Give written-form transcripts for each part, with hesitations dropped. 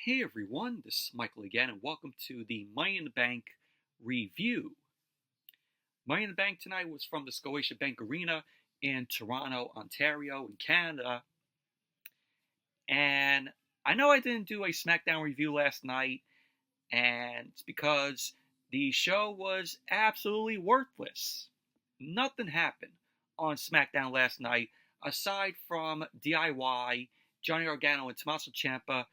Hey everyone, this is Michael again, and welcome to the Money in the Bank review. Money in the Bank tonight was from the Scotiabank Arena in Toronto, Ontario, in Canada. And I know I didn't do a SmackDown review last night, and it's because the show was absolutely worthless. Nothing happened on SmackDown last night aside from DIY, Johnny Gargano, and Tommaso Ciampa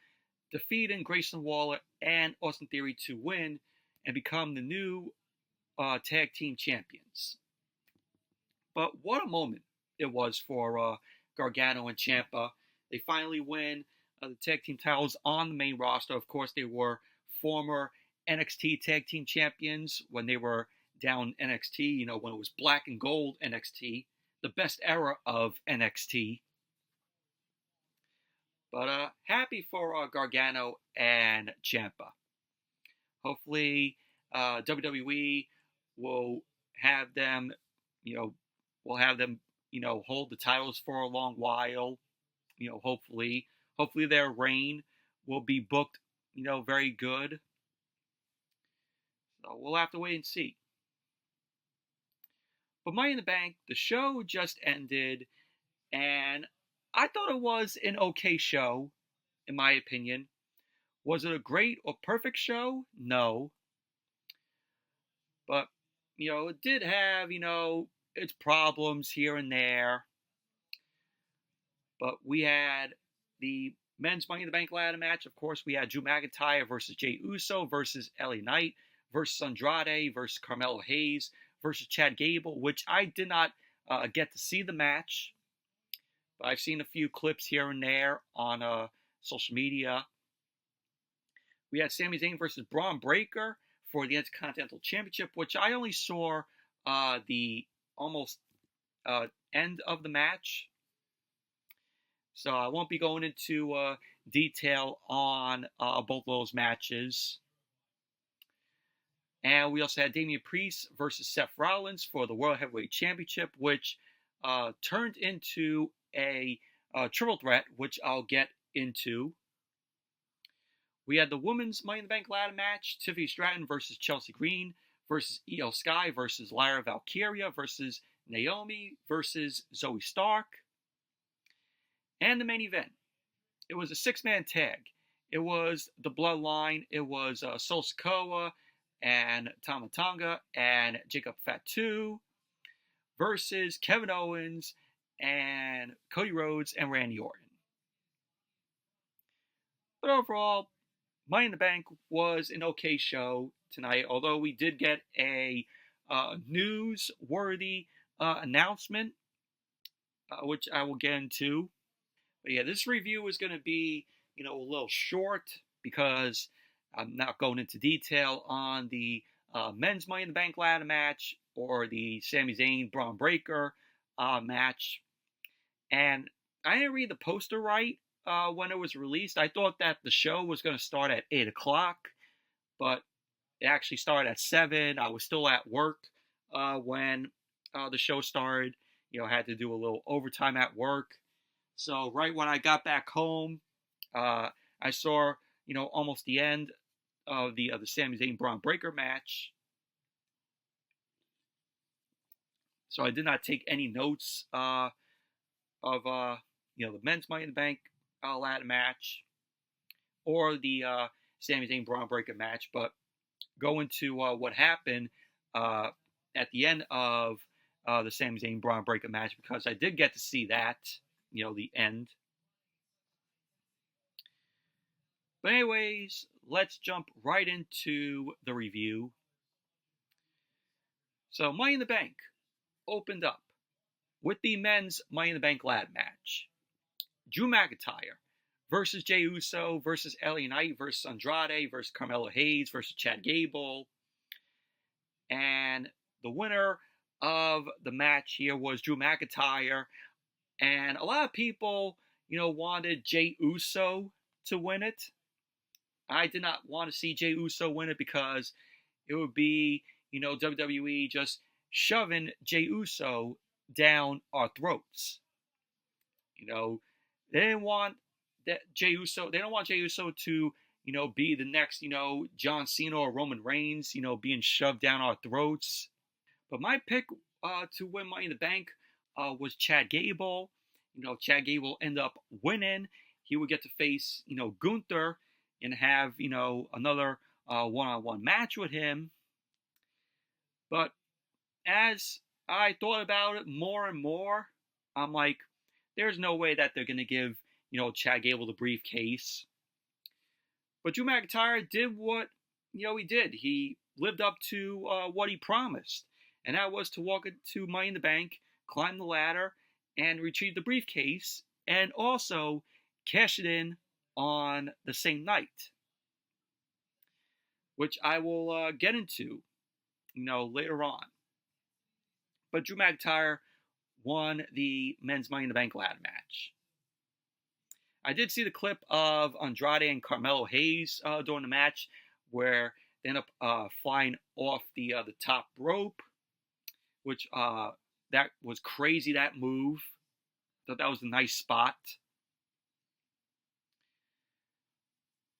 defeating Grayson Waller and Austin Theory to win and become the new tag team champions. But what a moment it was for Gargano and Ciampa. They finally win the tag team titles on the main roster. Of course, they were former NXT tag team champions when they were down NXT, when it was black and gold NXT, the best era of NXT. But happy for Gargano and Ciampa. Hopefully, WWE will have them, hold the titles for a long while. Hopefully their reign will be booked, very good. So we'll have to wait and see. But Money in the Bank, the show just ended, and I thought it was an okay show, in my opinion. Was it a great or perfect show? No. But, it did have, its problems here and there. But we had the men's Money in the Bank ladder match. Of course, we had Drew McIntyre versus Jey Uso versus LA Knight versus Andrade versus Carmelo Hayes versus Chad Gable, which I did not get to see the match. But I've seen a few clips here and there on social media. We had Sami Zayn versus Bron Breakker for the Intercontinental Championship, which I only saw the almost end of the match. So I won't be going into detail on both those matches. And we also had Damian Priest versus Seth Rollins for the World Heavyweight Championship, which turned into a triple threat, which I'll get into. We had the women's Money in the Bank ladder match, Tiffany Stratton versus Chelsea Green versus Io Sky versus Lyra Valkyria versus Naomi versus Zoey Stark. And the main event, it was a six-man tag. It was the Bloodline. It was Sol Sikoa and Tama Tonga and Jacob Fatu versus Kevin Owens and Cody Rhodes and Randy Orton. But overall, Money in the Bank was an okay show tonight, although we did get a news-worthy announcement, which I will get into. But yeah, this review is going to be, a little short because I'm not going into detail on the men's Money in the Bank ladder match or the Sami Zayn Bron Breakker match. And I didn't read the poster right when it was released. I thought that the show was going to start at 8 o'clock, but it actually started at 7. I was still at work when the show started. I had to do a little overtime at work. So right when I got back home, I saw, almost the end of the Sami Zayn Bron Breakker match. So I did not take any notes of the men's Money in the Bank ladder match or the Sami Zayn Bron Breakker match, but go into what happened at the end of the Sami Zayn Bron Breakker match, because I did get to see that, the end. But anyways, let's jump right into the review. So Money in the Bank opened up with the men's Money in the Bank ladder match. Drew McIntyre versus Jey Uso versus LA Knight versus Andrade versus Carmelo Hayes versus Chad Gable. And the winner of the match here was Drew McIntyre. And a lot of people, wanted Jey Uso to win it. I did not want to see Jey Uso win it because it would be, WWE just shoving Jey Uso down our throats. They didn't want that Jey Uso. They don't want Jey Uso to, be the next, John Cena or Roman Reigns, being shoved down our throats. But my pick to win Money in the Bank was Chad Gable. Chad Gable ended up winning. He would get to face, Gunther and have, another one-on-one match with him. But as I thought about it more and more, I'm like, there's no way that they're going to give, Chad Gable the briefcase. But Drew McIntyre did what, he did. He lived up to what he promised. And that was to walk into Money in the Bank, climb the ladder, and retrieve the briefcase, and also cash it in on the same night, which I will get into, later on. But Drew McIntyre won the men's Money in the Bank ladder match. I did see the clip of Andrade and Carmelo Hayes during the match, where they end up flying off the top rope, which that was crazy, that move. I thought that was a nice spot.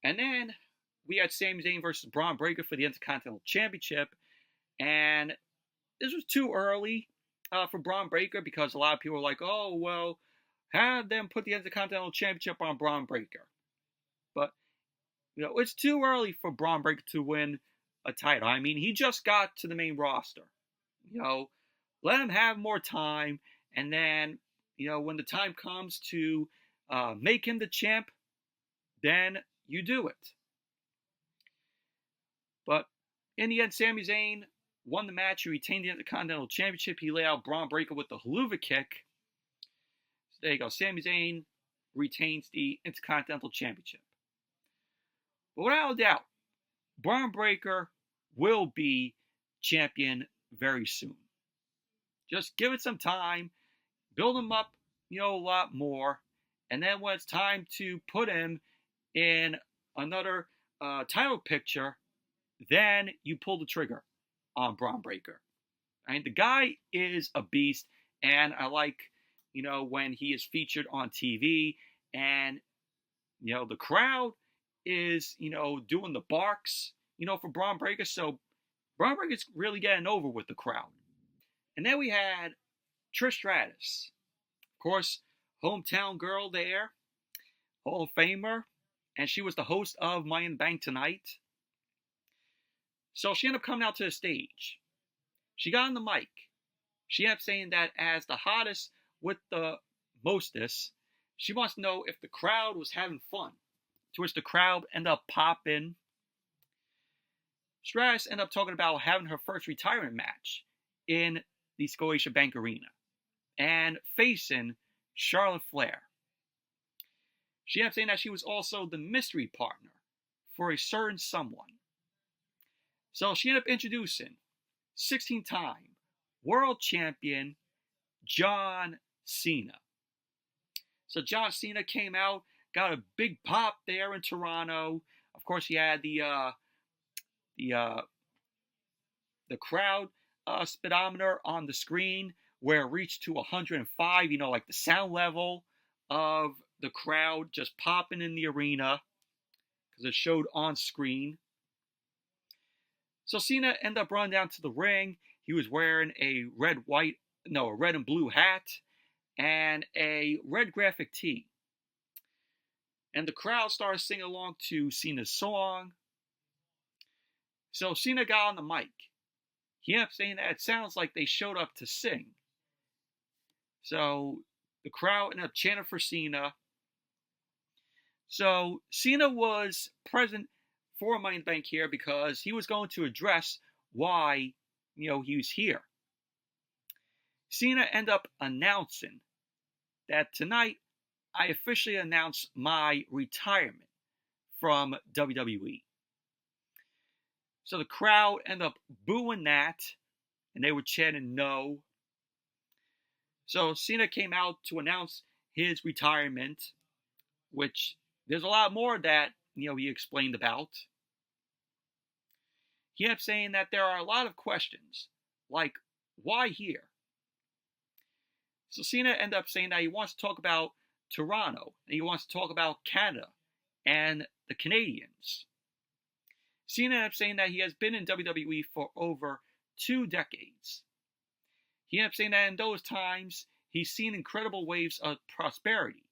And then we had Sami Zayn versus Bron Breakker for the Intercontinental Championship. And this was too early for Bron Breakker, because a lot of people were like, oh, well, have them put the Intercontinental Championship on Bron Breakker. But, it's too early for Bron Breakker to win a title. I mean, he just got to the main roster. Let him have more time. And then, when the time comes to make him the champ, then you do it. But in the end, Sami Zayn won the match. He retained the Intercontinental Championship. He laid out Bron Breakker with the haluva kick. So there you go. Sami Zayn retains the Intercontinental Championship. But without a doubt, Bron Breakker will be champion very soon. Just give it some time. Build him up, a lot more. And then when it's time to put him in another title picture, then you pull the trigger on Bron Breakker. I mean, the guy is a beast, and I like, when he is featured on TV, and, the crowd is, doing the barks, for Bron Breakker. So Bron Breakker's really getting over with the crowd. And then we had Trish Stratus. Of course, hometown girl there, Hall of Famer, and she was the host of Money in the Bank tonight. So she ended up coming out to the stage. She got on the mic. She ended up saying that as the hottest with the mostest, she wants to know if the crowd was having fun. To which the crowd ended up popping. Stratus ended up talking about having her first retirement match in the Scotiabank Arena and facing Charlotte Flair. She ended up saying that she was also the mystery partner for a certain someone. So she ended up introducing 16-time world champion John Cena. So John Cena came out, got a big pop there in Toronto. Of course, he had the crowd speedometer on the screen, where it reached to 105, like the sound level of the crowd just popping in the arena, because it showed on screen. So Cena ended up running down to the ring. He was wearing a red and blue hat and a red graphic tee. And the crowd started singing along to Cena's song. So Cena got on the mic. He ended up saying that it sounds like they showed up to sing. So the crowd ended up chanting for Cena. So Cena was present for Money in the Bank here because he was going to address why, he was here. Cena ended up announcing that tonight I officially announced my retirement from WWE. So the crowd ended up booing that, and they were chanting no. So Cena came out to announce his retirement, which there's a lot more that, he explained about. He ended up saying that there are a lot of questions, like, why here? So Cena ended up saying that he wants to talk about Toronto, and he wants to talk about Canada, and the Canadians. CENA ended up saying that he has been in WWE for over 2 decades. He ended up saying that in those times, he's seen incredible waves of prosperity,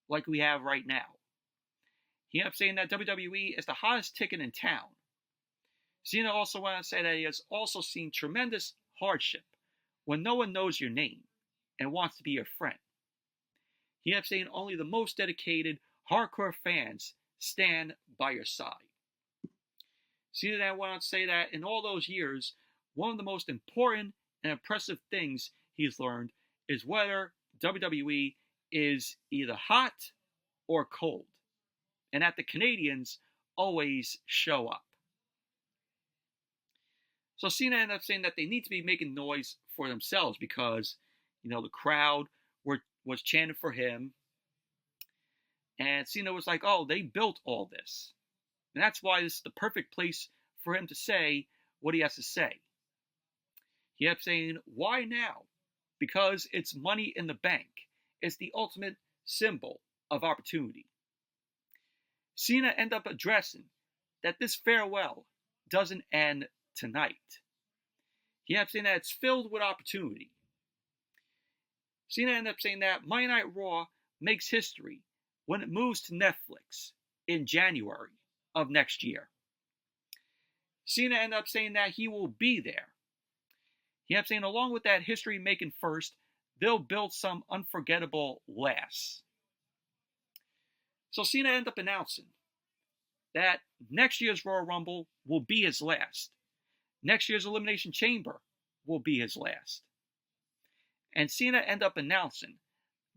like we have right now. He ended up saying that WWE is the hottest ticket in town. CENA also went on to say that he has also seen tremendous hardship when no one knows your name and wants to be your friend. He ended up saying only the most dedicated, hardcore fans stand by your side. CENA then went on to say that in all those years, one of the most important and impressive things he's learned is whether WWE is either hot or cold, and that the Canadians always show up. So CENA ended up saying that they need to be making noise for themselves because, the crowd was chanting for him. And CENA was like, oh, they built all this. And that's why this is the perfect place for him to say what he has to say. He kept saying, why now? Because it's money in the bank. It's the ultimate symbol of opportunity. CENA ended up addressing that this farewell doesn't end tonight. He ended up saying that it's filled with opportunity. CENA ended up saying that Monday Night Raw makes history when it moves to Netflix in January of next year. CENA ended up saying that he will be there. He ended up saying along with that history making first, they'll build some unforgettable laughs. So CENA ended up announcing that next year's Royal Rumble will be his last. Next year's Elimination Chamber will be his last. And CENA ended up announcing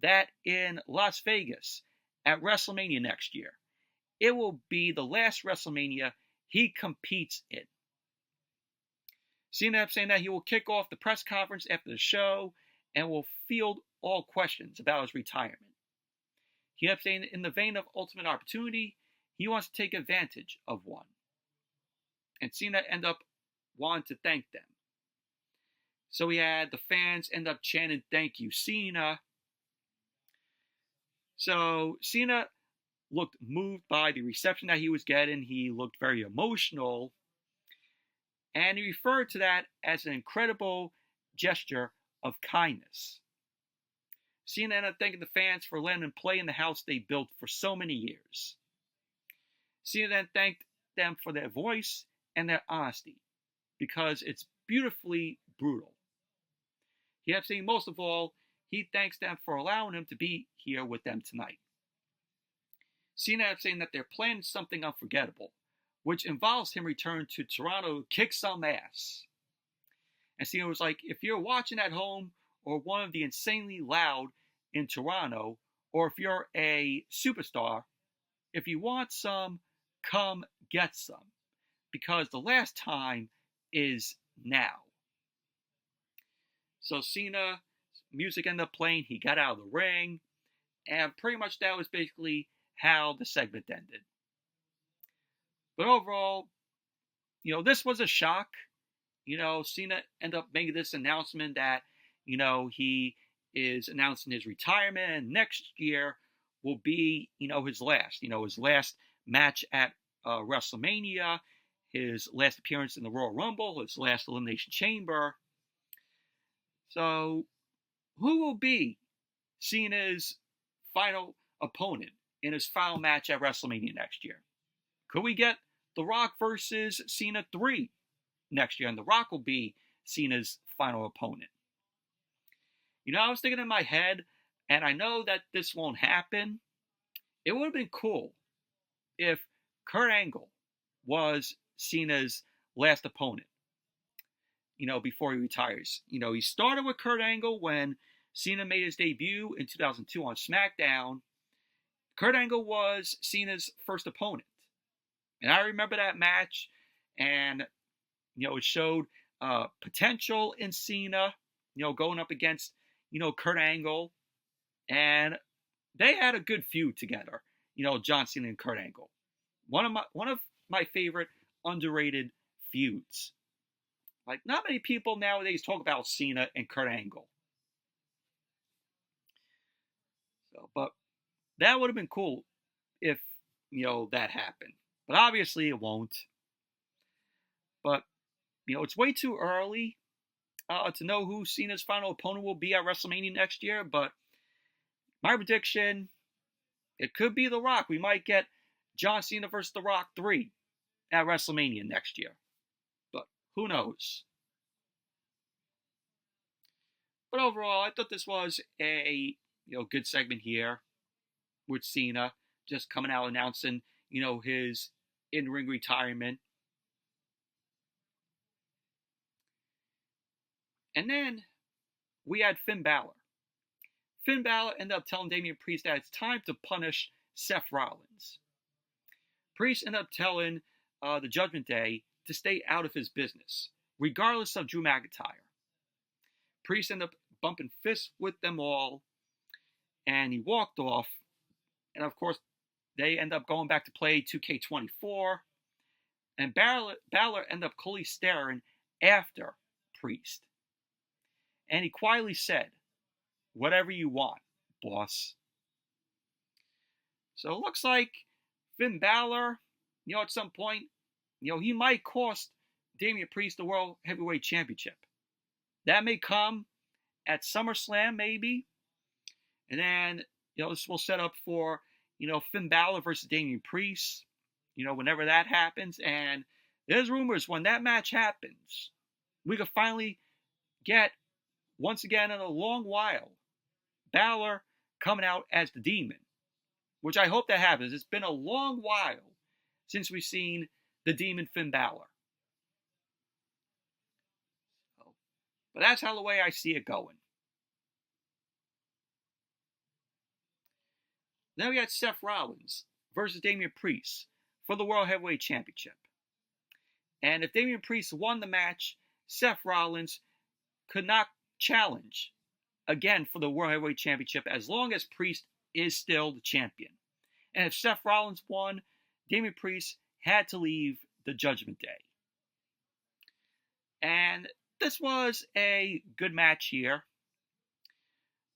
that in Las Vegas at WrestleMania next year, it will be the last WrestleMania he competes in. CENA ended up saying that he will kick off the press conference after the show and will field all questions about his retirement. He ended up saying in the vein of ultimate opportunity, he wants to take advantage of one. And CENA ended up wanting to thank them. So we had the fans end up chanting, thank you, CENA. So CENA looked moved by the reception that he was getting. He looked very emotional. And he referred to that as an incredible gesture of kindness. CENA ended up thanking the fans for letting him play in the house they built for so many years. CENA then thanked them for their voice and their honesty, because it's beautifully brutal. He ended up saying most of all, he thanks them for allowing him to be here with them tonight. CENA ended up saying that they're planning something unforgettable, which involves him returning to Toronto to kick some ass. And CENA was like, if you're watching at home or one of the insanely loud in Toronto, or if you're a superstar, if you want some, come get some. Because the last time is now. So CENA, music ended up playing, he got out of the ring, and pretty much that was basically how the segment ended. But overall, this was a shock. CENA ended up making this announcement that, he is announcing his retirement, and next year will be, his last match at WrestleMania, his last appearance in the Royal Rumble, his last Elimination Chamber. So, who will be CENA's final opponent in his final match at WrestleMania next year? Could we get The Rock versus CENA 3 next year? And The Rock will be CENA's final opponent. I was thinking in my head, and I know that this won't happen, it would have been cool if Kurt Angle was CENA's last opponent, before he retires. He started with Kurt Angle when CENA made his debut in 2002 on SmackDown. Kurt Angle was CENA's first opponent. And I remember that match, and, it showed potential in CENA, going up against, Kurt Angle. And they had a good feud together, John Cena and Kurt Angle. One of my favorite underrated feuds. Like, not many people nowadays talk about CENA and Kurt Angle. So, but that would have been cool if that happen. But obviously it won't. But, it's way too early to know who Cena's final opponent will be at WrestleMania next year. But my prediction, it could be The Rock. We might get John Cena versus The Rock 3 at WrestleMania next year. But who knows? But overall, I thought this was a good segment here with Cena just coming out announcing his in-ring retirement. And then we had Finn Balor. Finn Balor ended up telling Damian Priest that it's time to punish Seth Rollins. Priest ended up telling the Judgment Day to stay out of his business, regardless of Drew McIntyre. Priest ended up bumping fists with them all, and he walked off. And of course, they end up going back to play 2K24, and Balor ended up coolly staring after Priest. And he quietly said, "Whatever you want, boss." So it looks like Finn Balor, at some point, he might cost Damian Priest the World Heavyweight Championship. That may come at SummerSlam, maybe. And then, this will set up for, Finn Balor versus Damian Priest, whenever that happens. And there's rumors when that match happens, we could finally get, once again in a long while, Balor coming out as the Demon, which I hope that happens. It's been a long while since we've seen the Demon Finn Balor. But that's how the way I see it going. Then we got Seth Rollins versus Damian Priest for the World Heavyweight Championship. And if Damian Priest won the match, Seth Rollins could not challenge again for the World Heavyweight Championship as long as Priest is still the champion. And if Seth Rollins won, Damian Priest had to leave the Judgment Day. And this was a good match here.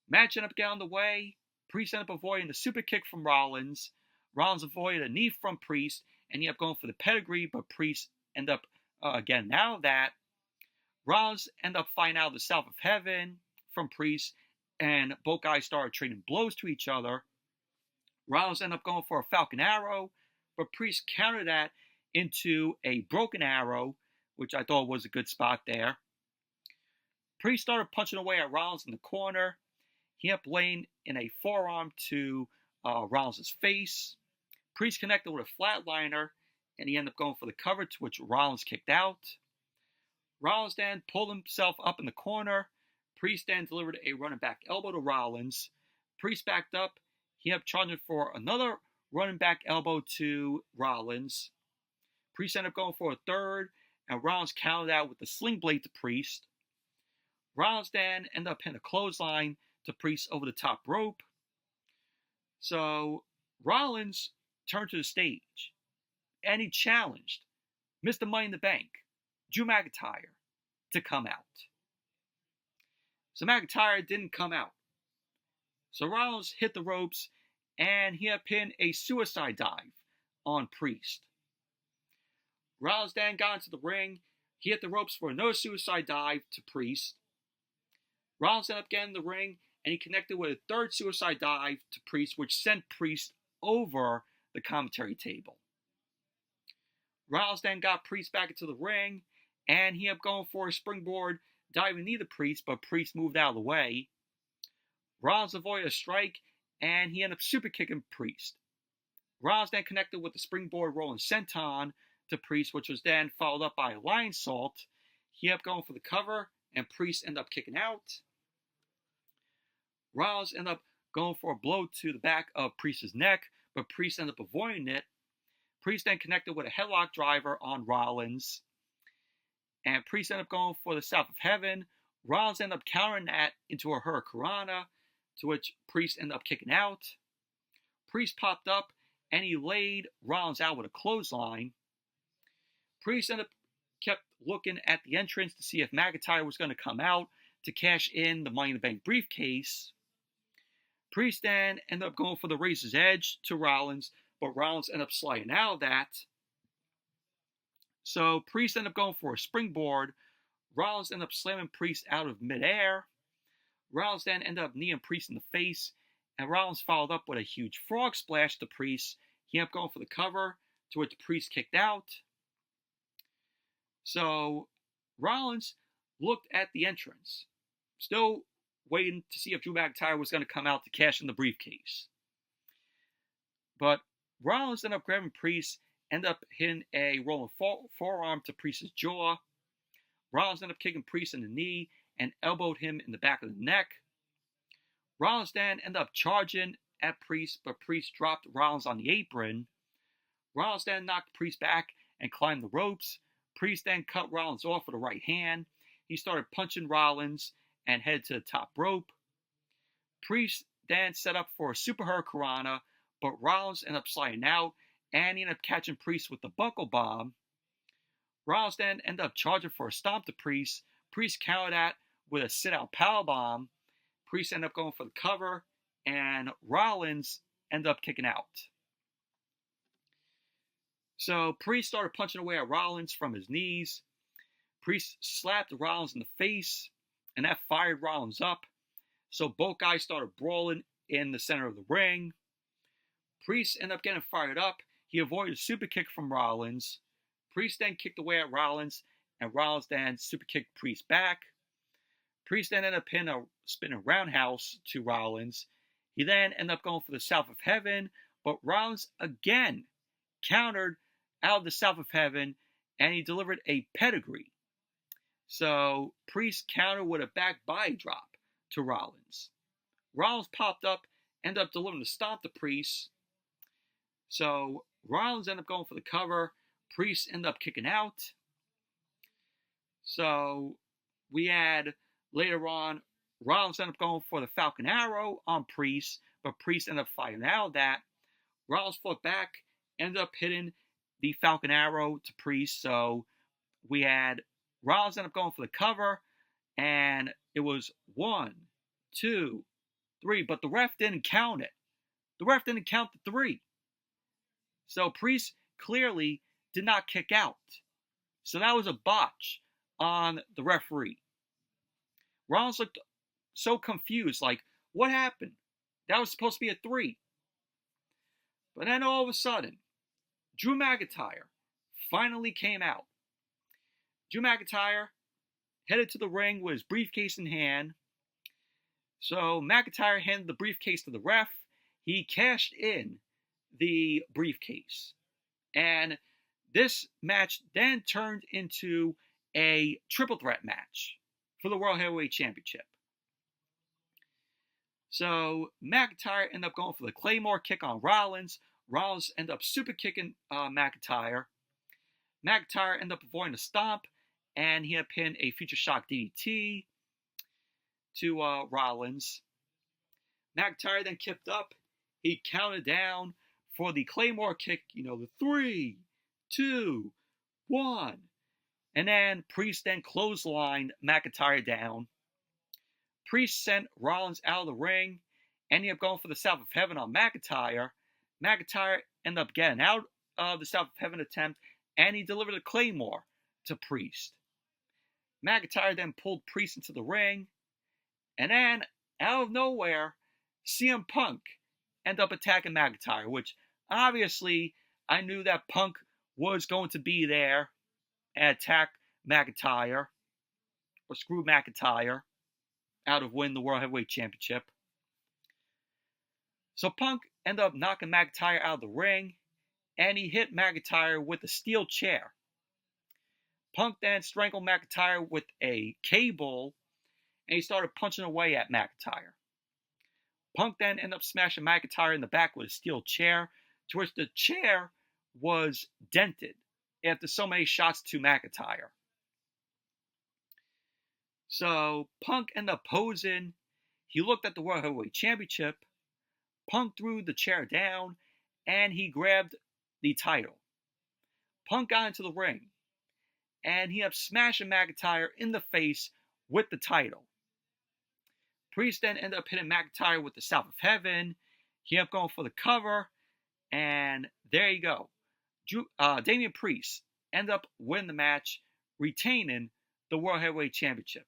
Match ended up getting underway. Priest ended up avoiding the super kick from Rollins. Rollins avoided a knee from Priest, and he ended up going for the pedigree, but Priest ended up getting out of that. Rollins ended up finding out the South of Heaven from Priest, and both guys started trading blows to each other. Rollins ended up going for a Falcon Arrow, but Priest countered that into a Broken Arrow, which I thought was a good spot there. Priest started punching away at Rollins in the corner. He ended up laying in a forearm to Rollins' face. Priest connected with a flatliner, and he ended up going for the cover, to which Rollins kicked out. Rollins then pulled himself up in the corner. Priest then delivered a running back elbow to Rollins. Priest backed up. He ended up charging for another running back elbow to Rollins. Priest ended up going for a third, and Rollins countered out with the sling blade to Priest. Rollins then ended up hitting a clothesline to Priest over the top rope. So Rollins turned to the stage, and he challenged Mr. Money in the Bank, Drew McIntyre, to come out. So McIntyre didn't come out. So Rollins hit the ropes, and he had pinned a suicide dive on Priest. Rollins then got into the ring. He hit the ropes for another suicide dive to Priest. Rollins ended up getting in the ring, and he connected with a third suicide dive to Priest, which sent Priest over the commentary table. Rollins then got Priest back into the ring, and he ended up going for a springboard diving knee to Priest, but Priest moved out of the way. Rollins avoided a strike, and he ended up super kicking Priest. Rollins then connected with the springboard rolling senton to Priest, which was then followed up by a lion salt. He ended up going for the cover, and Priest ended up kicking out. Rollins ended up going for a blow to the back of Priest's neck, but Priest ended up avoiding it. Priest then connected with a headlock driver on Rollins, and Priest ended up going for the South of Heaven. Rollins ended up countering that into a Hurricanrana, to which Priest ended up kicking out. Priest popped up, and he laid Rollins out with a clothesline. Priest kept looking at the entrance to see if McIntyre was going to come out to cash in the Money in the Bank briefcase. Priest then ended up going for the Razor's Edge to Rollins, but Rollins ended up sliding out of that. So Priest ended up going for a springboard. Rollins ended up slamming Priest out of midair. Rollins then ended up kneeing Priest in the face, and Rollins followed up with a huge frog splash to Priest. He ended up going for the cover, to which Priest kicked out. So Rollins looked at the entrance, still waiting to see if Drew McIntyre was going to come out to cash in the briefcase. But Rollins ended up grabbing Priest, ended up hitting a rolling forearm to Priest's jaw. Rollins ended up kicking Priest in the knee and elbowed him in the back of the neck. Rollins then ended up charging at Priest, but Priest dropped Rollins on the apron. Rollins then knocked Priest back and climbed the ropes. Priest then cut Rollins off with a right hand. He started punching Rollins and headed to the top rope. Priest then set up for a super hurricanrana, but Rollins ended up sliding out, and he ended up catching Priest with the buckle bomb. Rollins then ended up charging for a stomp to Priest. Priest countered that with a sit-out powerbomb. Priest ended up going for the cover, and Rollins ended up kicking out. So Priest started punching away at Rollins from his knees. Priest slapped Rollins in the face, and that fired Rollins up. So both guys started brawling in the center of the ring. Priest ended up getting fired up. He avoided a super kick from Rollins. Priest then kicked away at Rollins, and Rollins then super kicked Priest back. Priest then ended up hitting a spinning roundhouse to Rollins. He then ended up going for the South of Heaven, but Rollins again countered out of the South of Heaven, and he delivered a pedigree. So Priest countered with a back body drop to Rollins. Rollins popped up, ended up delivering the stomp to Priest. So Rollins ended up going for the cover. Priest ended up kicking out. So we had later on, Rollins ended up going for the Falcon Arrow on Priest, but Priest ended up fighting out of that. Rollins fought back, ended up hitting the Falcon Arrow to Priest. So we had Rollins ended up going for the cover, and it was 1, 2, 3, but the ref didn't count it. The ref didn't count the 3. So Priest clearly did not kick out. So that was a botch on the referee. Rollins looked so confused, like, what happened? That was supposed to be a 3. But then all of a sudden, Drew McIntyre finally came out. Drew McIntyre headed to the ring with his briefcase in hand. So McIntyre handed the briefcase to the ref. He cashed in the briefcase. And this match then turned into a triple threat match for the World Heavyweight Championship. So McIntyre ended up going for the Claymore kick on Rollins. Rollins ended up super kicking McIntyre. McIntyre ended up avoiding a stomp, and he ended up hitting a future shock DDT to Rollins. McIntyre then kicked up. He counted down for the Claymore kick, the 3, 2, 1. And then Priest then clotheslined McIntyre down. Priest sent Rollins out of the ring, and ended up going for the South of Heaven on McIntyre. McIntyre ended up getting out of the South of Heaven attempt, and he delivered a Claymore to Priest. McIntyre then pulled Priest into the ring, and then, out of nowhere, CM Punk ended up attacking McIntyre, which obviously I knew that Punk was going to be there and attack McIntyre, or screw McIntyre out of winning the World Heavyweight Championship. So Punk ended up knocking McIntyre out of the ring, and he hit McIntyre with a steel chair. Punk then strangled McIntyre with a cable, and he started punching away at McIntyre. Punk then ended up smashing McIntyre in the back with a steel chair, to which the chair was dented after so many shots to McIntyre. So Punk ended up posing. He looked at the World Heavyweight Championship. Punk threw the chair down, and he grabbed the title. Punk got into the ring, and he ended up smashing McIntyre in the face with the title. Priest then ended up hitting McIntyre with the South of Heaven. He ended up going for the cover, And there you go. Damian Priest ended up winning the match, retaining the World Heavyweight Championship.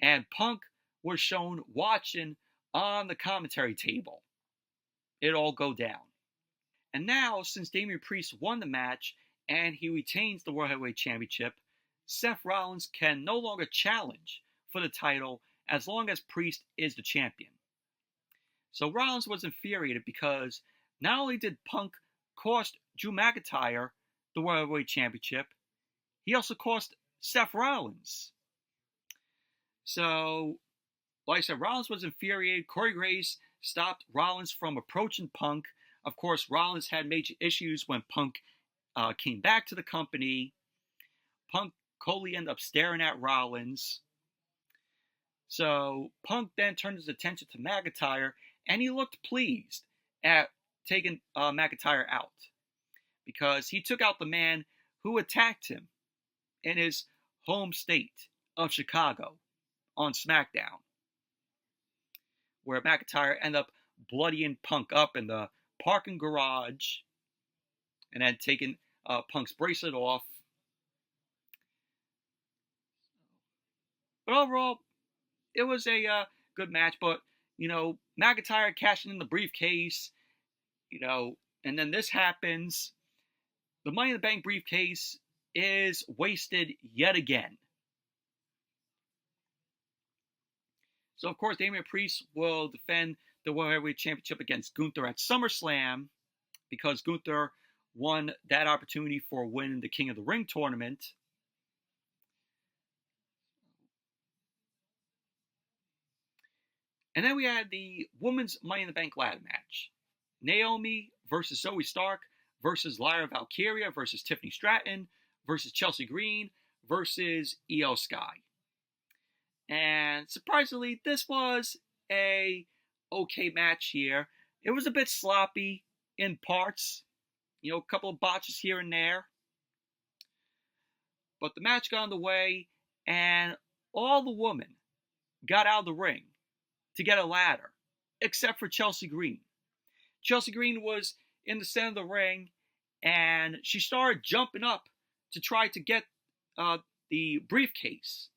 And Punk was shown watching on the commentary table. It all go down. And now, since Damian Priest won the match and he retains the World Heavyweight Championship, Seth Rollins can no longer challenge for the title as long as Priest is the champion. So Rollins was infuriated because not only did Punk cost Drew McIntyre the World Heavyweight Championship, he also cost Seth Rollins. So, like I said, Rollins was infuriated. Corey Graves stopped Rollins from approaching Punk. Of course, Rollins had major issues when Punk came back to the company. Punk coldly ended up staring at Rollins. So Punk then turned his attention to McIntyre, and he looked pleased at taking McIntyre out because he took out the man who attacked him in his home state of Chicago on SmackDown, where McIntyre ended up bloodying Punk up in the parking garage and then taking Punk's bracelet off. But overall, it was a good match. But, McIntyre cashing in the briefcase, and then this happens. The Money in the Bank briefcase is wasted yet again. So, of course, Damian Priest will defend the World Heavyweight Championship against Gunther at SummerSlam because Gunther won that opportunity for winning the King of the Ring tournament. And then we had the Women's Money in the Bank ladder match. Naomi versus Zoey Stark versus Lyra Valkyria versus Tiffany Stratton versus Chelsea Green versus Io Sky. And surprisingly, this was a okay match here. It was a bit sloppy in parts. A couple of botches here and there. But the match got underway, and all the women got out of the ring to get a ladder, except for Chelsea Green. Chelsea Green was in the center of the ring, and she started jumping up to try to get the briefcase.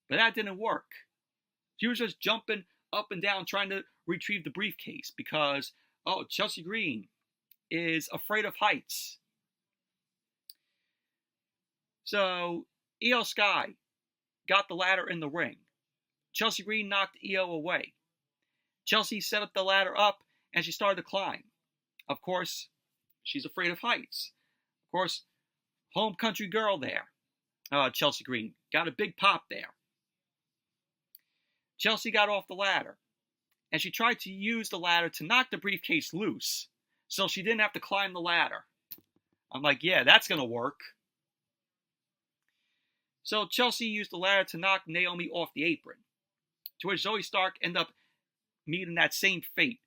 But that didn't work. She was just jumping up and down trying to retrieve the briefcase because, Chelsea Green is afraid of heights. So, Io Sky got the ladder in the ring. Chelsea Green knocked Io away. Chelsea set up the ladder up and she started to climb. Of course, she's afraid of heights. Of course, home country girl there, Chelsea Green, got a big pop there. Chelsea got off the ladder, and she tried to use the ladder to knock the briefcase loose so she didn't have to climb the ladder. I'm like, yeah, that's going to work. So Chelsea used the ladder to knock Naomi off the apron, to which Zoey Stark ended up meeting that same fate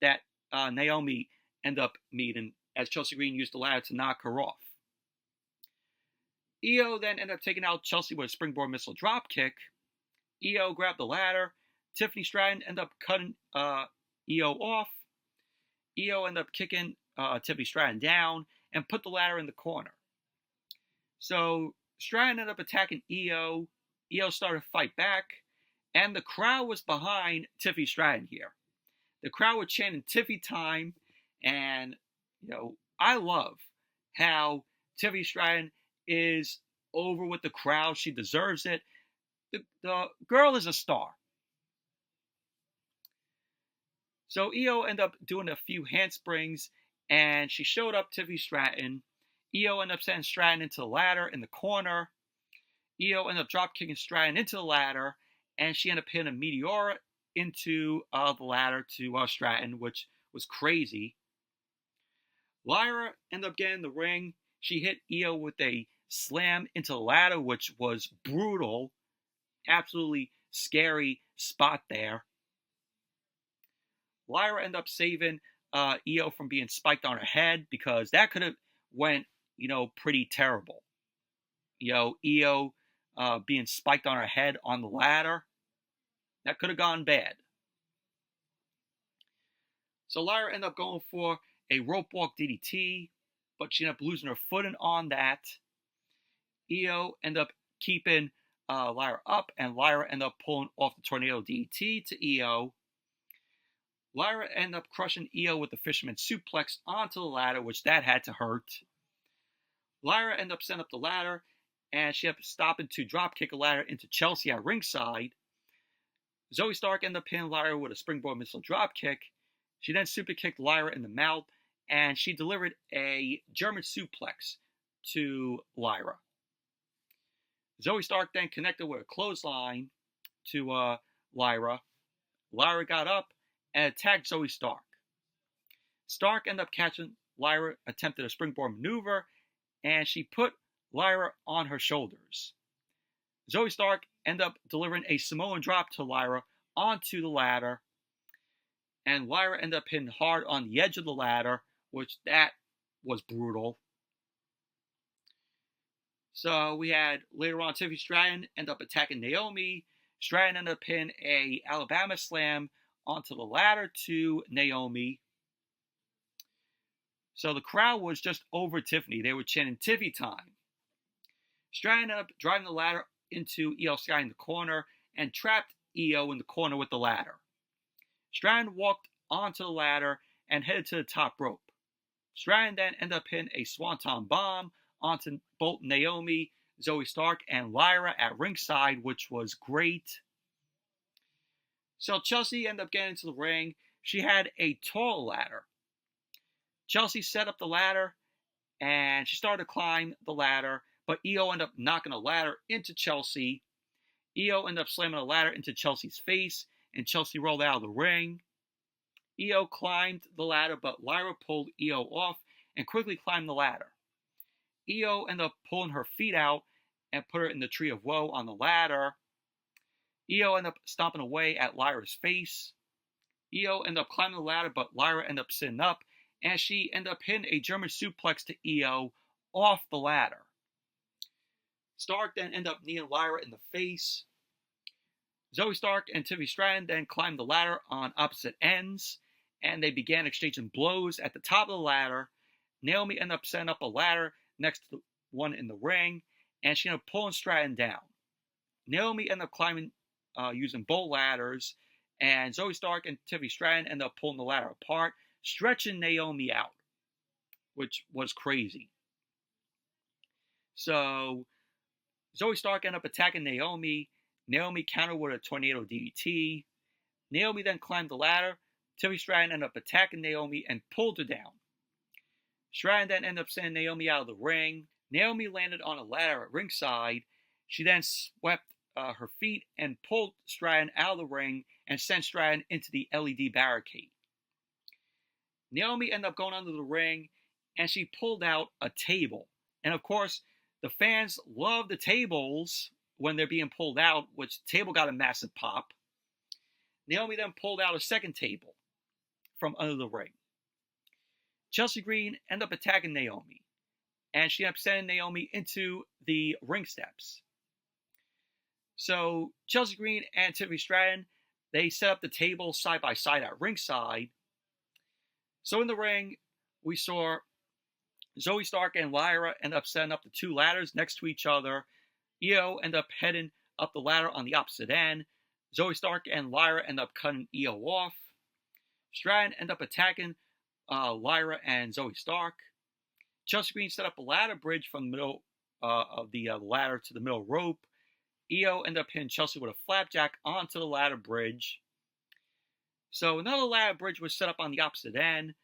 that Naomi ended up meeting as Chelsea Green used the ladder to knock her off. Io then ended up taking out Chelsea with a springboard missile dropkick. Io grabbed the ladder. Tiffany Stratton ended up cutting Io off. Io ended up kicking Tiffany Stratton down and put the ladder in the corner. So Stratton ended up attacking Io. Io started to fight back. And the crowd was behind Tiffany Stratton here. The crowd was chanting Tiffy time. And, I love how Tiffany Stratton is over with the crowd. She deserves it. The girl is a star. So Io ended up doing a few handsprings, and she showed up Tiffany Stratton. Io ended up sending Stratton into the ladder in the corner. Io ended up drop-kicking Stratton into the ladder, and she ended up hitting a Meteora into the ladder to Stratton, which was crazy. Lyra ended up getting in the ring. She hit Io with a slam into the ladder, which was brutal. Absolutely scary spot there. Lyra ended up saving Io from being spiked on her head because that could have went, pretty terrible. Io being spiked on her head on the ladder, that could have gone bad. So Lyra ended up going for a rope walk DDT, but she ended up losing her footing on that. Io ended up keeping Lyra up, and Lyra ended up pulling off the tornado DDT to Io. Lyra ended up crushing Io with the fisherman suplex onto the ladder, which that had to hurt. Lyra ended up setting up the ladder, and she ended up stopping to dropkick a ladder into Chelsea at ringside. Zoey Stark ended up pinning Lyra with a springboard missile dropkick. She then super kicked Lyra in the mouth, and she delivered a German suplex to Lyra. Zoey Stark then connected with a clothesline to Lyra. Lyra got up and attacked Zoey Stark. Stark ended up catching Lyra, attempted a springboard maneuver, and she put Lyra on her shoulders. Zoey Stark ended up delivering a Samoan drop to Lyra onto the ladder, and Lyra ended up hitting hard on the edge of the ladder, which that was brutal. So we had later on Tiffany Stratton end up attacking Naomi. Stratton ended up hitting a Alabama slam onto the ladder to Naomi. So the crowd was just over Tiffany. They were chanting Tiffy time. Stratton ended up driving the ladder into Io Sky in the corner and trapped Io in the corner with the ladder. Stratton walked onto the ladder and headed to the top rope. Stratton then ended up hitting a Swanton bomb onto both Naomi, Zoey Stark, and Lyra at ringside, which was great. So Chelsea ended up getting into the ring. She had a tall ladder. Chelsea set up the ladder, and she started to climb the ladder, but Io ended up knocking the ladder into Chelsea. Io ended up slamming the ladder into Chelsea's face, and Chelsea rolled out of the ring. Io climbed the ladder, but Lyra pulled Io off and quickly climbed the ladder. Io ended up pulling her feet out and put her in the Tree of Woe on the ladder. Io ended up stomping away at Lyra's face. Io ended up climbing the ladder, but Lyra ended up sitting up, and she ended up hitting a German suplex to Io off the ladder. Stark then ended up kneeing Lyra in the face. Zoey Stark and Tiffany Stratton then climbed the ladder on opposite ends, and they began exchanging blows at the top of the ladder. Naomi ended up setting up a ladder next to the one in the ring, and she ended up pulling Stratton down. Naomi ended up climbing using both ladders, and Zoey Stark and Tiffany Stratton ended up pulling the ladder apart, stretching Naomi out, which was crazy. So Zoey Stark ended up attacking Naomi. Naomi countered with a tornado DDT. Naomi then climbed the ladder. Tiffany Stratton ended up attacking Naomi and pulled her down. Stratton then ended up sending Naomi out of the ring. Naomi landed on a ladder at ringside. She then swept her feet and pulled Stratton out of the ring and sent Stratton into the LED barricade. Naomi ended up going under the ring, and she pulled out a table. And of course, the fans love the tables when they're being pulled out, which the table got a massive pop. Naomi then pulled out a second table from under the ring. Chelsea Green ended up attacking Naomi, and she ended up sending Naomi into the ring steps. So Chelsea Green and Tiffany Stratton, they set up the table side by side at ringside. So in the ring, we saw Zoey Stark and Lyra end up setting up the two ladders next to each other. Io ended up heading up the ladder on the opposite end. Zoey Stark and Lyra end up cutting Io off. Stratton ended up attacking Lyra and Zoey Stark. Chelsea Green set up a ladder bridge from the middle of the ladder to the middle rope. Io ended up hitting Chelsea with a flapjack onto the ladder bridge. So another ladder bridge was set up on the opposite end.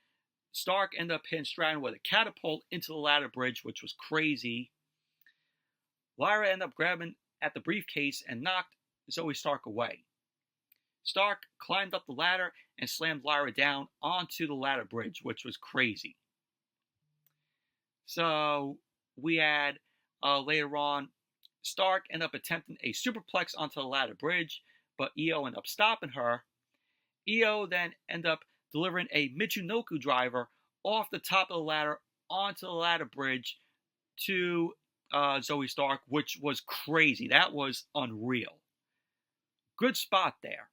Stark ended up hitting Stratton with a catapult into the ladder bridge, which was crazy. Lyra ended up grabbing at the briefcase and knocked Zoey Stark away. Stark climbed up the ladder and slammed Lyra down onto the ladder bridge, which was crazy. So we had later on, Stark ended up attempting a superplex onto the ladder bridge, but Io ended up stopping her. Io then ended up delivering a Michinoku driver off the top of the ladder onto the ladder bridge to Zoey Stark, which was crazy. That was unreal. Good spot there.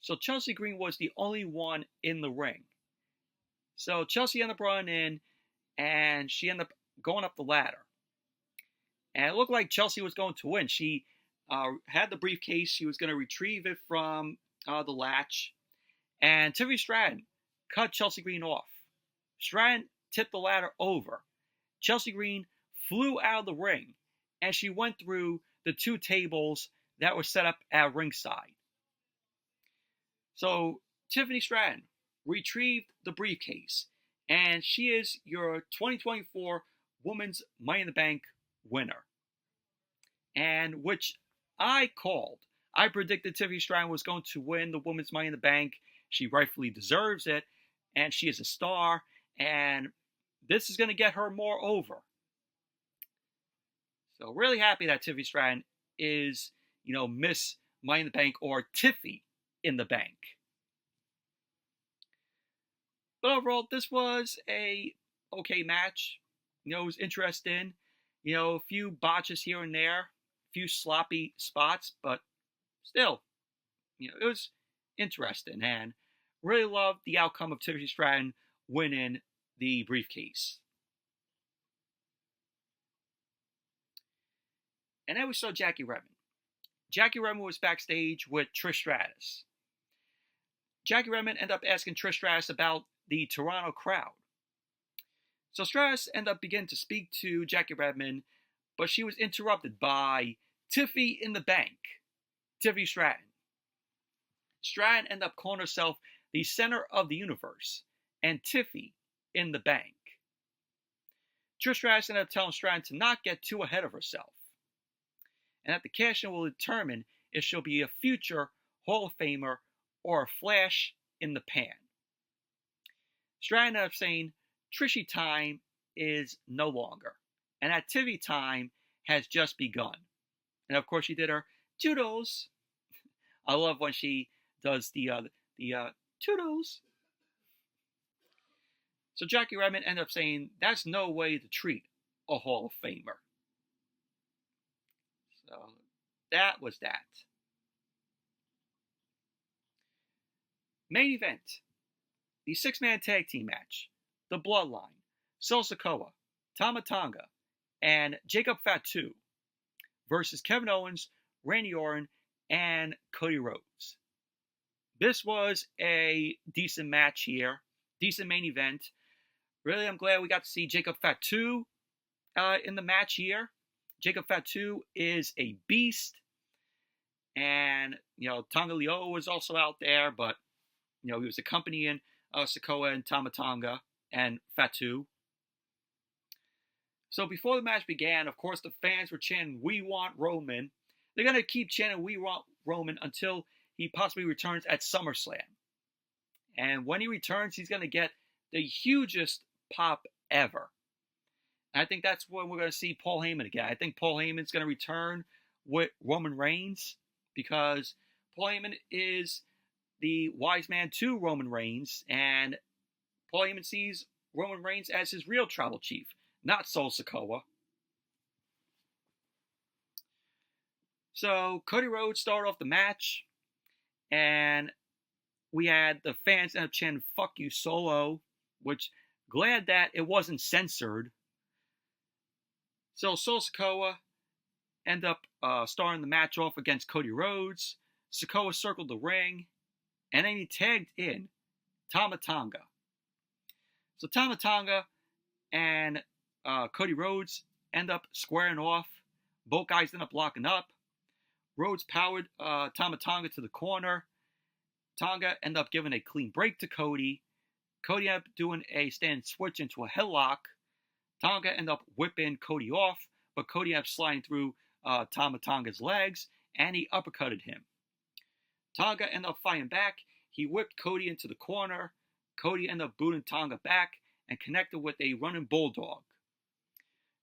So Chelsea Green was the only one in the ring. So Chelsea ended up running in, and she ended up going up the ladder. And it looked like Chelsea was going to win. She had the briefcase. She was going to retrieve it from the latch. And Tiffany Stratton cut Chelsea Green off. Stratton tipped the ladder over. Chelsea Green flew out of the ring, and she went through the two tables that were set up at ringside. So Tiffany Stratton retrieved the briefcase, and she is your 2024 Women's Money in the Bank winner. And which I called. I predicted Tiffany Stratton was going to win the Women's Money in the Bank. She rightfully deserves it, and she is a star, and this is going to get her more over. So really happy that Tiffany Stratton is, Miss Money in the Bank, or Tiffy in the Bank. But overall, this was a okay match. It was interesting. A few botches here and there, a few sloppy spots, but still, it was interesting, and really loved the outcome of Tiffany Stratton winning the briefcase. And then we saw Jackie Redmond. Jackie Redmond was backstage with Trish Stratus. Jackie Redmond ended up asking Trish Stratus about the Toronto crowd. So Stratus ended up beginning to speak to Jackie Redmond, but she was interrupted by Tiffy in the Bank, Tiffany Stratton. Stratton ended up calling herself the center of the universe, and Tiffy in the Bank. Trish Stratus ended up telling Stratton to not get too ahead of herself, and that the cash-in will determine if she'll be a future Hall of Famer or a flash in the pan. Stratton ended up saying Trishy time is no longer, and that Tiffy time has just begun. And of course, she did her toodles. I love when she does the toodles. So Jackie Redmond ended up saying that's no way to treat a Hall of Famer. So that was that. Main event. The 6-man tag team match. The Bloodline. Solo Sikoa, Tama Tonga, and Jacob Fatu versus Kevin Owens, Randy Orton, and Cody Rhodes. This was a decent match here. Decent main event. Really, I'm glad we got to see Jacob Fatu in the match here. Jacob Fatu is a beast. And, Tonga Leo was also out there, but, he was accompanying Sikoa and Tama Tonga and Fatu. So before the match began, of course, the fans were chanting, "We want Roman." They're going to keep chanting, "We want Roman," until he possibly returns at SummerSlam. And when he returns, he's going to get the hugest pop ever. And I think that's when we're going to see Paul Heyman again. I think Paul Heyman's going to return with Roman Reigns, because Paul Heyman is the wise man to Roman Reigns, and Paul Heyman sees Roman Reigns as his real tribal chief, not Solo Sikoa. So Cody Rhodes started off the match, and we had the fans end up chanting "Fuck you, Solo," which, glad that it wasn't censored. So Solo Sikoa ended up starting the match off against Cody Rhodes. Sikoa circled the ring, and then he tagged in Tama Tonga. So Tama Tonga and Cody Rhodes end up squaring off. Both guys end up locking up. Rhodes powered Tama Tonga to the corner. Tonga ended up giving a clean break to Cody. Cody ended up doing a stand switch into a headlock. Tonga ended up whipping Cody off, but Cody ended up sliding through Tama Tonga's legs, and he uppercutted him. Tonga ended up fighting back. He whipped Cody into the corner. Cody ended up booting Tonga back and connected with a running bulldog.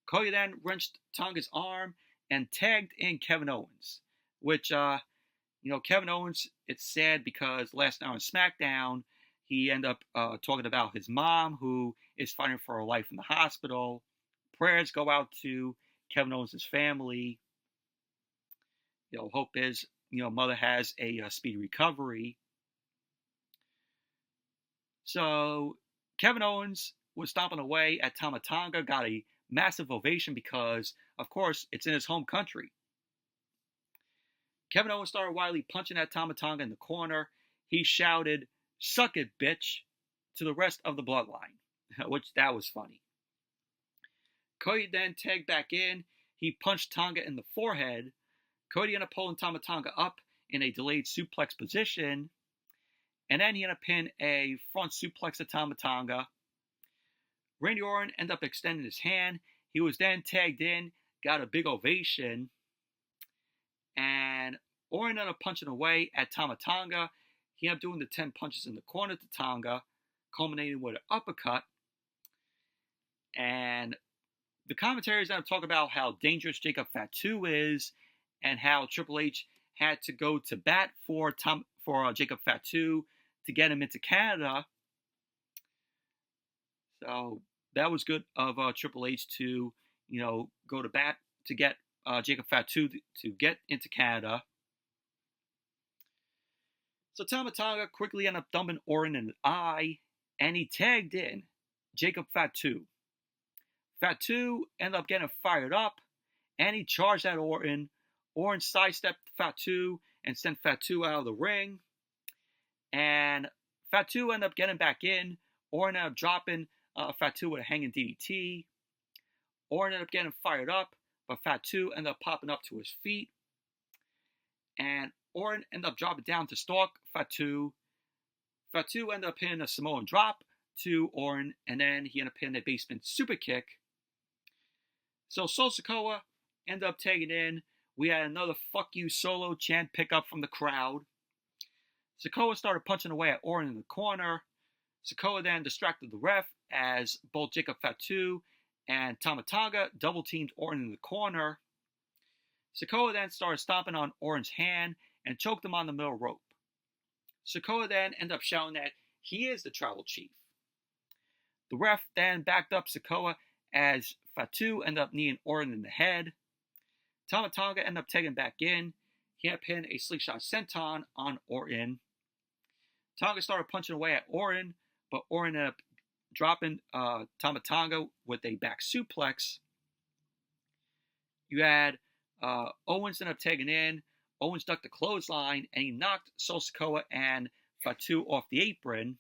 Cody then wrenched Tonga's arm and tagged in Kevin Owens, which, Kevin Owens, it's sad because last night on SmackDown, he ended up talking about his mom, who is fighting for her life in the hospital. Prayers go out to Kevin Owens' family. Hope his, mother has a speedy recovery. So Kevin Owens was stomping away at Tama Tonga, got a massive ovation because, of course, it's in his home country. Kevin Owens started wildly punching at Tama Tonga in the corner. He shouted, "Suck it, bitch," to the rest of the Bloodline, which that was funny. Cody then tagged back in. He punched Tonga in the forehead. Cody ended up pulling Tama Tonga up in a delayed suplex position. And then he ended up pinning a front suplex to Tama Tonga. Randy Orton ended up extending his hand. He was then tagged in, got a big ovation. And Orton ended up punching away at Tama Tonga. He ended up doing the 10 punches in the corner to Tonga, culminating with an uppercut. And the commentaries ended up talking about how dangerous Jacob Fatu is and how Triple H had to go to bat for Jacob Fatu to get him into Canada. So that was good of Triple H to, go to bat to get Jacob Fatu to get into Canada. So Tama Tonga quickly ended up thumbing Orton in the eye, and he tagged in Jacob Fatu. Fatu ended up getting fired up, and he charged at Orton. Orton sidestepped Fatu and sent Fatu out of the ring. And Fatu ended up getting back in. Orton ended up dropping Fatu with a hanging DDT. Orton ended up getting fired up, but Fatu ended up popping up to his feet. And Orton ended up dropping down to stalk Fatu. Fatu ended up hitting a Samoan drop to Orton, and then he ended up hitting a basement super kick. So Solo Sikoa ended up tagging in. We had another "fuck you" Solo chant pickup from the crowd. Sikoa started punching away at Orton in the corner. Sikoa then distracted the ref as both Jacob Fatu and Tama Tonga double-teamed Orton in the corner. Sikoa then started stomping on Orton's hand and choked him on the middle rope. Sikoa then ended up shouting that he is the tribal chief. The ref then backed up Sikoa as Fatu ended up kneeing Orton in the head. Tama Tonga ended up taking back in. He ended up hitting a slingshot senton on Orton. Tonga started punching away at Orton, but Orton ended up dropping Tama Tonga with a back suplex. You had Owens ended up tagging in. Owens ducked the clothesline, and he knocked Solo Sikoa and Fatu off the apron.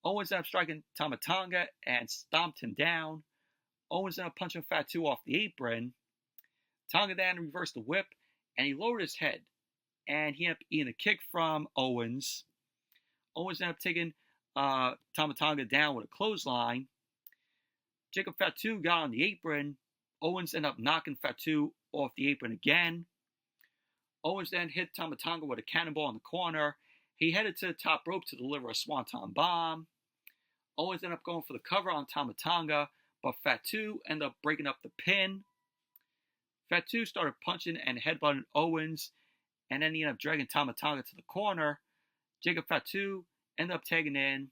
Owens ended up striking Tama Tonga and stomped him down. Owens ended up punching Fatu off the apron. Tonga then reversed the whip, and he lowered his head. And he ended up eating a kick from Owens. Owens ended up taking Tama Tonga down with a clothesline. Jacob Fatu got on the apron. Owens ended up knocking Fatu off the apron again. Owens then hit Tama Tonga with a cannonball in the corner. He headed to the top rope to deliver a swanton bomb. Owens ended up going for the cover on Tama Tonga, but Fatu ended up breaking up the pin. Fatu started punching and headbutting Owens, and then he ended up dragging Tama Tonga to the corner. Jacob Fatu ended up tagging in.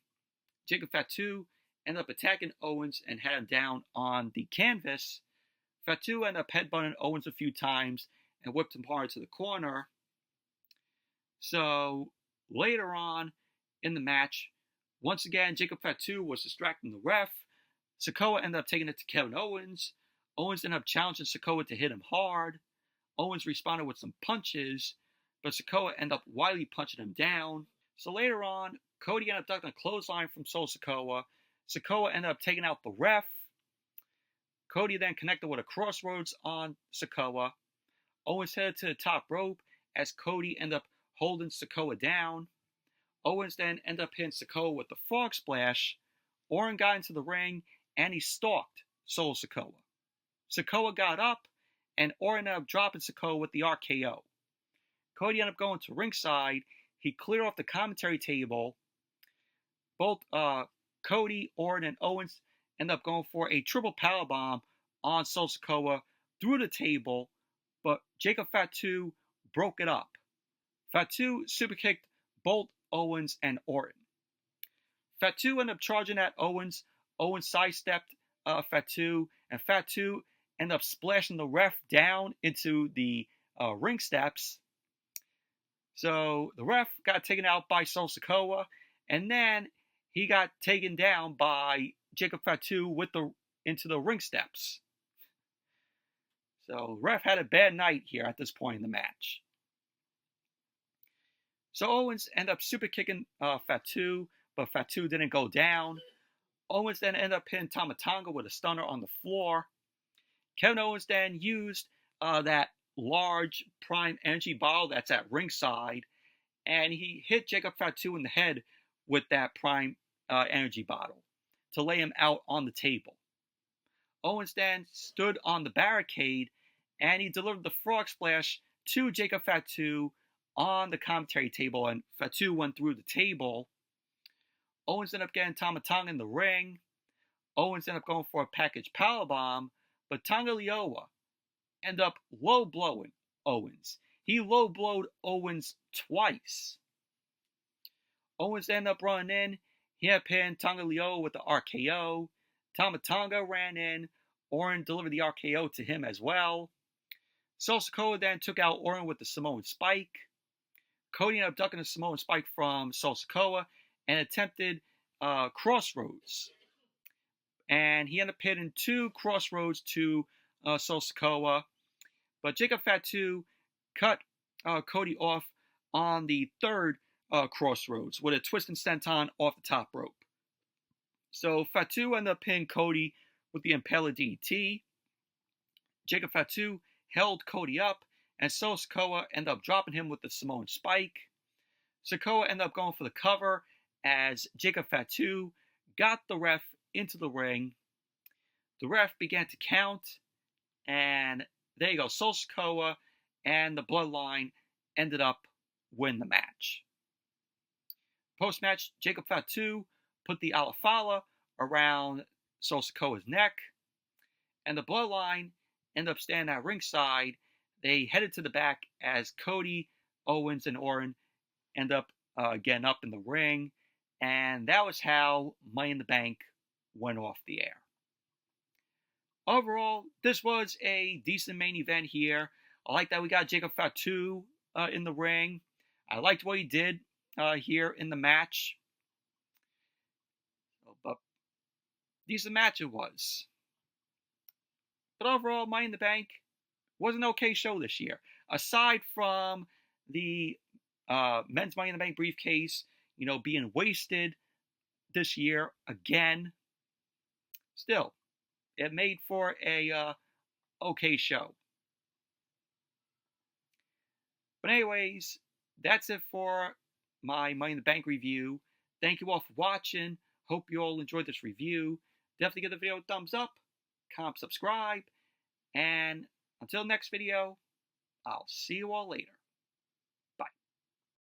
Jacob Fatu ended up attacking Owens and had him down on the canvas. Fatu ended up headbutting Owens a few times and whipped him hard to the corner. So later on in the match, once again, Jacob Fatu was distracting the ref. Sikoa ended up taking it to Kevin Owens. Owens ended up challenging Sikoa to hit him hard. Owens responded with some punches, but Sikoa ended up wildly punching him down. So later on, Cody ended up ducking a clothesline from Solo Sikoa. Sikoa ended up taking out the ref. Cody then connected with a crossroads on Sikoa. Owens headed to the top rope as Cody ended up holding Sikoa down. Owens then ended up hitting Sikoa with the frog splash. Orton got into the ring and he stalked Solo Sikoa. Sikoa got up and Orton ended up dropping Sikoa with the RKO. Cody ended up going to ringside. He cleared off the commentary table. Both Cody, Orton, and Owens ended up going for a triple powerbomb on Solo Sikoa through the table, but Jacob Fatu broke it up. Fatu superkicked both Owens and Orton. Fatu ended up charging at Owens. Owens sidestepped Fatu, and Fatu ended up splashing the ref down into the ring steps. So the ref got taken out by Solo Sikoa, and then he got taken down by Jacob Fatu into the ring steps. So ref had a bad night here at this point in the match. So Owens ended up super kicking Fatu, but Fatu didn't go down. Owens then ended up hitting Tama Tonga with a stunner on the floor. Kevin Owens then used that large Prime Energy bottle that's at ringside, and he hit Jacob Fatu in the head with that Prime Energy bottle to lay him out on the table. Owens then stood on the barricade, and he delivered the frog splash to Jacob Fatu on the commentary table, and Fatu went through the table. Owens ended up getting Tama Tonga in the ring. Owens ended up going for a package powerbomb, but Tonga Lioa ended up low blowing Owens. He low blowed Owens twice. Owens ended up running in. He had pinned Tonga Lioa with the RKO. Tama Tonga ran in. Orton delivered the RKO to him as well. Solo Sikoa then took out Orton with the Samoan Spike. Cody ended up ducking the Samoan Spike from Solo Sikoa and attempted Crossroads. And he ended up hitting 2 Crossroads to Solo Sikoa. But Jacob Fatu cut Cody off on the 3rd Crossroads with a twist and senton off the top rope. So Fatu ended up pinning Cody with the Impaler DDT. Jacob Fatu held Cody up, and Solo Sikoa ended up dropping him with the Samoan Spike. Sikoa ended up going for the cover as Jacob Fatu got the ref into the ring. The ref began to count, and there you go. Solo Sikoa and the Bloodline ended up winning the match. Post-match, Jacob Fatu put the Alafala around Solo Sikoa's neck, and the Bloodline ended up standing at ringside. They headed to the back as Cody, Owens, and Orton end up getting up in the ring, and that was how Money in the Bank went off the air. Overall, this was a decent main event here. I like that we got Jacob Fatu in the ring. I liked what he did here in the match. But decent match it was. But overall, Money in the Bank was an okay show this year. Aside from the men's Money in the Bank briefcase, being wasted this year again, still, it made for a okay show. But anyways, that's it for my Money in the Bank review. Thank you all for watching. Hope you all enjoyed this review. Definitely give the video a thumbs up, comment, subscribe, and until next video, I'll see you all later.